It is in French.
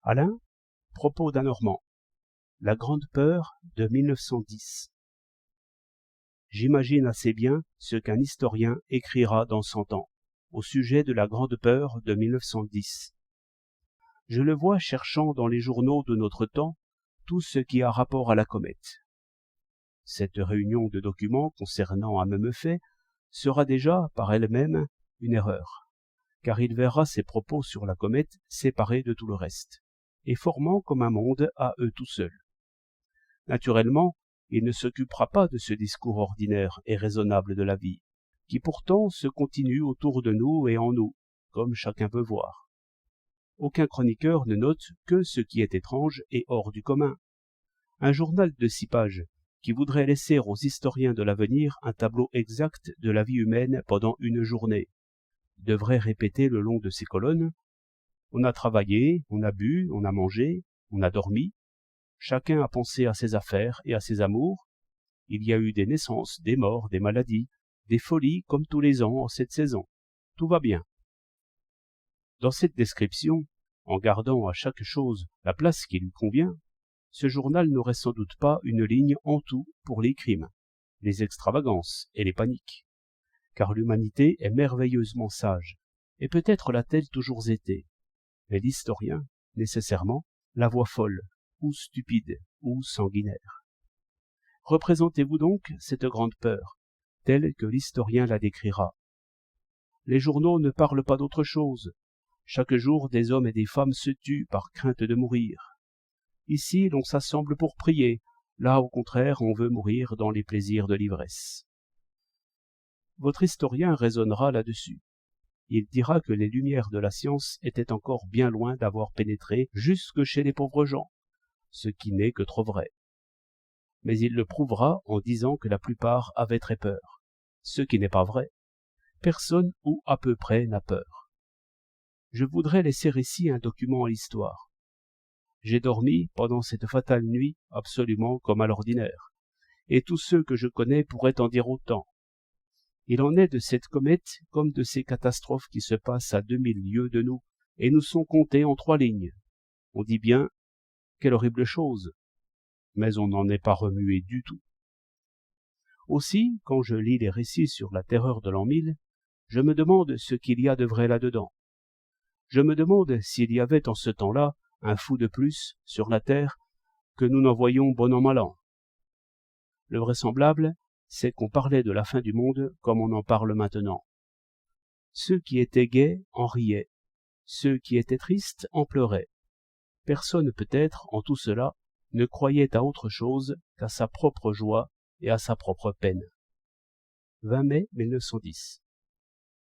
Alain, propos d'un Normand. La Grande Peur de 1910. J'imagine assez bien ce qu'un historien écrira dans 100 ans, au sujet de la Grande Peur de 1910. Je le vois cherchant dans les journaux de notre temps tout ce qui a rapport à la comète. Cette réunion de documents concernant un même fait sera déjà, par elle-même, une erreur, car il verra ses propos sur la comète séparés de tout le reste, et formant comme un monde à eux tout seuls. Naturellement, il ne s'occupera pas de ce discours ordinaire et raisonnable de la vie, qui pourtant se continue autour de nous et en nous, comme chacun peut voir. Aucun chroniqueur ne note que ce qui est étrange et hors du commun. Un journal de 6 pages, qui voudrait laisser aux historiens de l'avenir un tableau exact de la vie humaine pendant une journée, devrait répéter le long de ces colonnes: on a travaillé, on a bu, on a mangé, on a dormi, chacun a pensé à ses affaires et à ses amours, il y a eu des naissances, des morts, des maladies, des folies comme tous les ans en cette saison. Tout va bien. Dans cette description, en gardant à chaque chose la place qui lui convient, ce journal n'aurait sans doute pas une ligne en tout pour les crimes, les extravagances et les paniques, car l'humanité est merveilleusement sage, et peut-être l'a-t-elle toujours été, mais l'historien, nécessairement, la voit folle, ou stupide, ou sanguinaire. Représentez-vous donc cette grande peur, telle que l'historien la décrira. Les journaux ne parlent pas d'autre chose. Chaque jour, des hommes et des femmes se tuent par crainte de mourir. Ici, l'on s'assemble pour prier, là, au contraire, on veut mourir dans les plaisirs de l'ivresse. Votre historien raisonnera là-dessus. Il dira que les lumières de la science étaient encore bien loin d'avoir pénétré jusque chez les pauvres gens, ce qui n'est que trop vrai. Mais il le prouvera en disant que la plupart avaient très peur, ce qui n'est pas vrai. Personne ou à peu près n'a peur. Je voudrais laisser ici un document à l'histoire. J'ai dormi pendant cette fatale nuit absolument comme à l'ordinaire, et tous ceux que je connais pourraient en dire autant. Il en est de cette comète comme de ces catastrophes qui se passent à 2000 lieues de nous et nous sont comptées en 3 lignes. On dit bien: quelle horrible chose! Mais on n'en est pas remué du tout. Aussi, quand je lis les récits sur la terreur de l'an 1000, je me demande ce qu'il y a de vrai là-dedans. Je me demande s'il y avait en ce temps-là un fou de plus sur la terre que nous n'en voyons bon an mal an. Le vraisemblable, c'est qu'on parlait de la fin du monde comme on en parle maintenant. Ceux qui étaient gais en riaient, ceux qui étaient tristes en pleuraient. Personne peut-être, en tout cela, ne croyait à autre chose qu'à sa propre joie et à sa propre peine. 20 mai 1910.